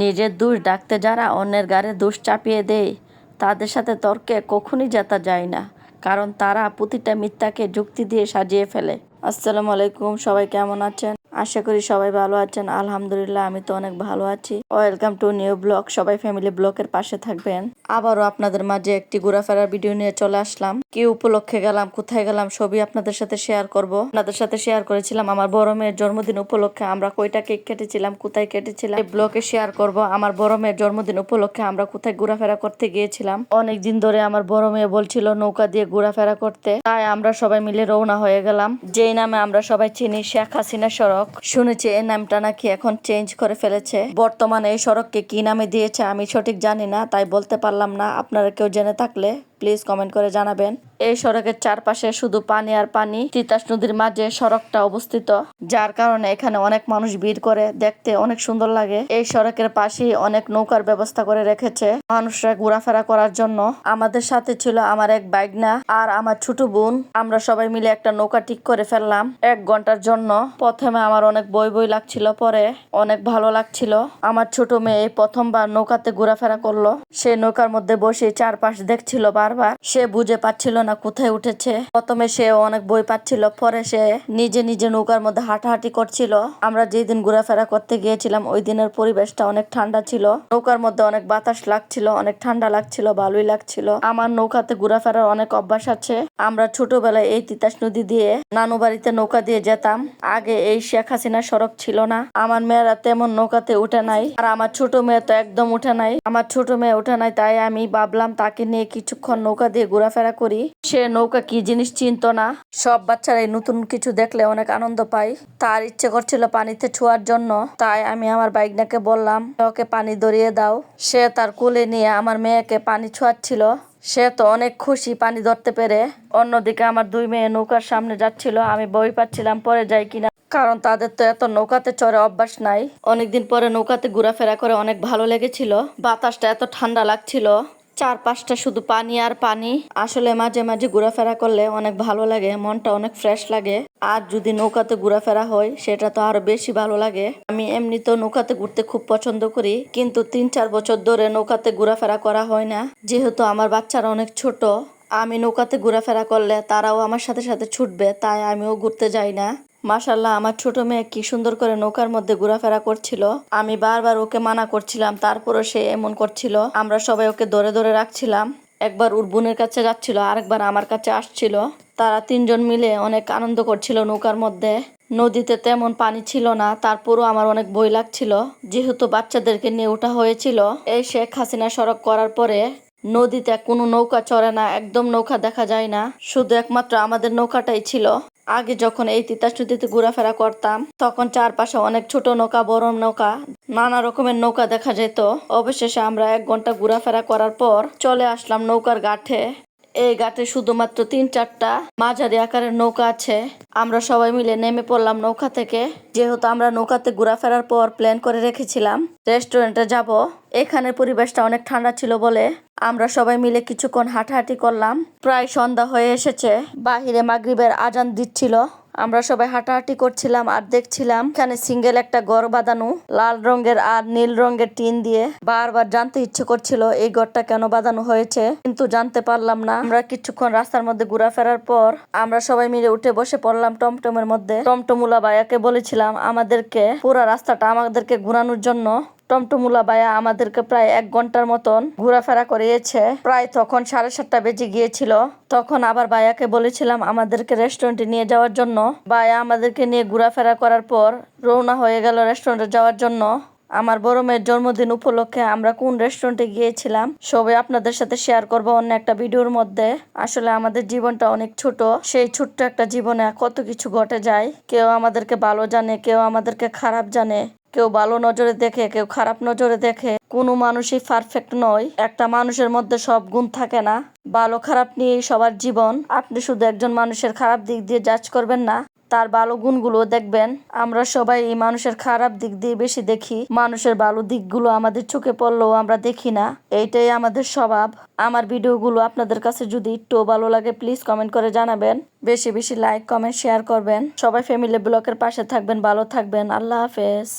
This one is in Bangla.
নিজের দোষ ঢাকতে যারা অন্যের ঘাড়ে দোষ চাপিয়ে দেয় তাদের সাথে তর্কে কখনই জেতা যায় না, কারণ তারা প্রতিটা মিথ্যাকে যুক্তি দিয়ে সাজিয়ে ফেলে। আসসালামু আলাইকুম, সবাই কেমন আছেন? আশা করি সবাই ভালো আছেন। আলহামদুলিল্লাহ, আমি তো অনেক ভালো আছি। Welcome to new blog. সবাই ফ্যামিলি ব্লগের পাশে থাকবেন। আবারও আপনাদের মাঝে একটি ঘোরাফেরার ভিডিও নিয়ে চলে আসলাম। কি উপলক্ষে গেলাম, কোথায় গেলাম, সবই আপনাদের সাথে শেয়ার করব। আপনাদের সাথে শেয়ার করেছিলাম আমার বড় মেয়ের জন্মদিন উপলক্ষে আমরা কয়টা কেক কেটেছিলাম, কোথায় কেটেছিলাম, এই ব্লগে শেয়ার করব। আমার বড় মেয়ের জন্মদিন উপলক্ষে আমরা কোথায় ঘোরাফেরা করতে গিয়েছিলাম। অনেকদিন ধরে আমার বড় মেয়ে বলছিল নৌকা দিয়ে ঘোরাফেরা করতে, তাই আমরা সবাই মিলে রওনা হয়ে গেলাম। যেই নামে আমরা সবাই চিনি, শেখ হাসিনা সড়ক। শুনেছি এই নামটা নাকি এখন চেঞ্জ করে ফেলেছে। বর্তমানে এই সড়ককে কি নামে দিয়েছে আমি সঠিক জানি না, তাই বলতে পারলাম না। আপনারা কেউ জেনে থাকলে প্লিজ কমেন্ট করে জানাবেন। এই সড়কের চারপাশে শুধু পানি আর পানি। তিতাস নদীর মাঝে সড়কটা অবস্থিত, যার কারণে এখানে অনেক মানুষ ভিড় করে, দেখতে অনেক সুন্দর লাগে। এই সড়কের পাশেই অনেক নৌকার ব্যবস্থা করে রেখেছে মানুষরা ঘোরাফেরা করার জন্য। আমাদের সাথে ছিল আমার এক বাইগনা আর আমার ছোট বোন। আমরা সবাই মিলে একটা নৌকা ঠিক করে ফেললাম 1 ঘন্টার জন্য। প্রথমে আমার অনেক বই বই লাগছিল, পরে অনেক ভালো লাগছিল। আমার ছোট মেয়ে এই প্রথমবার নৌকাতে ঘোরাফেরা করলো। সে নৌকার মধ্যে বসে চারপাশ দেখছিল বারবার। সে বুঝে পাচ্ছিল না কোথায় উঠেছে। প্রথমে সে অনেক বই পাচ্ছিল, পরে সে নিজে নিজে নৌকার মধ্যে হাঁটাহাঁটি করছিল। আমরা যেদিন ঘোরাফেরা করতে গিয়েছিলাম ওই দিনের পরিবেশটা অনেক ঠান্ডা ছিল। নৌকার মধ্যে অনেক বাতাস লাগছিল, অনেক ঠান্ডা লাগছিল, ভালোই লাগছিল। আমার নৌকাতে ঘোরাফেরার অনেক অভ্যাস আছে। আমরা ছোটবেলায় এই তিতাস নদী দিয়ে নানু বাড়িতে নৌকা দিয়ে যেতাম। আগে এই শেখ হাসিনা সড়ক ছিল না। আমার মেয়েরা তেমন নৌকাতে উঠে নাই, আর আমার ছোট মেয়ে তো একদম উঠে নাই। আমার ছোট মেয়ে উঠে নাই, তাই আমি ভাবলাম তাকে নিয়ে কিছুক্ষণ নৌকা দিয়ে ঘোরাফেরা করি। সে নৌকা কি জিনিস চিনতো না। সব বাচ্চারাই নতুন কিছু দেখলে অনেক আনন্দ পায়। তার ইচ্ছে করছিল পানিতে ছোঁয়ার জন্য, তাই আমি আমার বাইকনাকে বললাম ওকে পানি ধরিয়ে দাও। সে তার কোলে নিয়ে আমার মেয়েকে পানি ছোঁয়াচ্ছিল। সে তো অনেক খুশি পানি ধরতে পেরে। অন্যদিকে আমার 2 মেয়ে নৌকার সামনে যাচ্ছিল। আমি ভয় পাচ্ছিলাম পরে যাই কিনা, কারণ তাদের তো এত নৌকাতে চড়ে অভ্যাস নাই। অনেকদিন পরে নৌকাতে ঘোরাফেরা করে অনেক ভালো লেগেছিল। বাতাসটা এত ঠান্ডা লাগছিল, চারপাশটা শুধু পানি আর পানি। আসলে মাঝে মাঝে ঘোরাফেরা করলে অনেক ভালো লাগে, মনটা অনেক ফ্রেশ লাগে। আর যদি নৌকাতে ঘোরাফেরা হয় সেটা তো আরো বেশি ভালো লাগে। আমি এমনিতেও নৌকাতে ঘুরতে খুব পছন্দ করি, কিন্তু 3-4 বছর ধরে নৌকাতে ঘোরাফেরা করা হয় না, যেহেতু আমার বাচ্চারা অনেক ছোট। আমি নৌকাতে ঘোরাফেরা করলে তারাও আমার সাথে সাথে ছুটবে, তাই আমিও ঘুরতে যাই না। মাশাল্লাহ, আমার ছোট মেয়ে কি সুন্দর করে নৌকার মধ্যে ঘোরাফেরা করছিল। আমি বারবার ওকে মানা করছিলাম, তারপরও সে এমন করছিল। আমরা সবাই ওকে ধরে ধরে রাখছিলাম। একবার ওর বোনের কাছে যাচ্ছিল, আরেকবার আমার কাছে আসছিল। তারা 3 জন মিলে অনেক আনন্দ করছিল নৌকার মধ্যে। নদীতে তেমন পানি ছিল না, তারপরও আমার অনেক ভয় লাগছিল, যেহেতু বাচ্চাদেরকে নিয়ে ওঠা হয়েছিল। এই শেখ হাসিনা সড়ক করার পরে নদীতে কোনো নৌকা চড়ে না, একদম নৌকা দেখা যায় না, শুধু একমাত্র আমাদের নৌকাটাই ছিল। আগে যখন এই তিতাস নদীতে ঘোরাফেরা করতাম তখন চারপাশে অনেক ছোট নৌকা, বড় নৌকা, নানা রকমের নৌকা দেখা যেত। অবশেষে আমরা 1 ঘন্টা ঘোরাফেরা করার পর চলে আসলাম নৌকার ঘাটে। এই ঘাটে শুধুমাত্র 3-4টা মাঝারি আকারের নৌকা আছে। আমরা সবাই মিলে নেমে পড়লাম নৌকা থেকে। যেহেতু আমরা নৌকাতে ঘোরাফেরার পর প্ল্যান করে রেখেছিলাম রেস্টুরেন্টে যাব, এখানের পরিবেশটা অনেক ঠান্ডা ছিল বলে আমরা সবাই মিলে কিছুক্ষণ হাঁটাহাঁটি করলাম। প্রায় সন্ধ্যা হয়ে এসেছে, বাহিরে মাগরিবের আজান দিচ্ছিল। আমরা সবাই হাঁটাহাঁটি করছিলাম আর দেখছিলাম এখানে সিঙ্গেল একটা ঘর বাঁধানো, লাল রঙের আর নীল রঙের টিন দিয়ে। বারবার জানতে ইচ্ছে করছিল এই ঘরটা কেন বাঁধানো হয়েছে, কিন্তু জানতে পারলাম না। আমরা কিছুক্ষণ রাস্তার মধ্যে ঘোরাফেরার পর আমরা সবাই মিলে উঠে বসে পড়লাম টমটমের মধ্যে। টমটমুলা ভাইয়াকে বলেছিলাম আমাদেরকে পুরো রাস্তাটা আমাদেরকে ঘোরানোর জন্য। টমটমুলা ভাইয়া আমাদেরকে প্রায় 1 ঘন্টার মতন ঘোরাফেরা করিয়েছে। প্রায় তখন 7:30 বেজে গিয়েছিল। তখন আবার ভাইয়াকে বলেছিলাম আমাদেরকে রেস্টুরেন্টে নিয়ে যাওয়ার জন্য। ভাইয়া আমাদেরকে নিয়ে ঘোরাফেরা করার পর রওনা হয়ে গেল রেস্টুরেন্টে যাওয়ার জন্য। আমার বড় মেয়ের জন্মদিন উপলক্ষে আমরা কোন রেস্টুরেন্টে গিয়েছিলাম সবই আপনাদের সাথে শেয়ার করব অন্য একটা ভিডিওর মধ্যে। আসলে আমাদের জীবনটা অনেক ছোট, সেই ছোট্ট একটা জীবনে কত কিছু ঘটে যায়। কেউ আমাদেরকে ভালো জানে, কেউ আমাদেরকে খারাপ জানে, কেউ ভালো নজরে দেখে, কেউ খারাপ নজরে দেখে। কোনো মানুষই পারফেক্ট নয়, একটা মানুষের মধ্যে সব গুণ থাকে না। ভালো খারাপ নিয়েই সবার জীবন। আপনি শুধু একজন মানুষের খারাপ দিক দিয়ে জাজ করবেন না, তার ভালো গুণগুলো দেখবেন। আমরা সবাই এই মানুষের খারাপ দিক দিয়ে বেশি দেখি, মানুষের ভালো দিকগুলো আমাদের চোখে পড়লেও আমরা দেখি না। এইটাই আমাদের স্বভাব। আমার ভিডিওগুলো আপনাদের কাছে যদি একটু ভালো লাগে প্লিজ কমেন্ট করে জানাবেন। বেশি বেশি লাইক, কমেন্ট, শেয়ার করবেন। সবাই ফ্যামিলি ব্লগের পাশে থাকবেন, ভালো থাকবেন। আল্লাহ হাফেজ।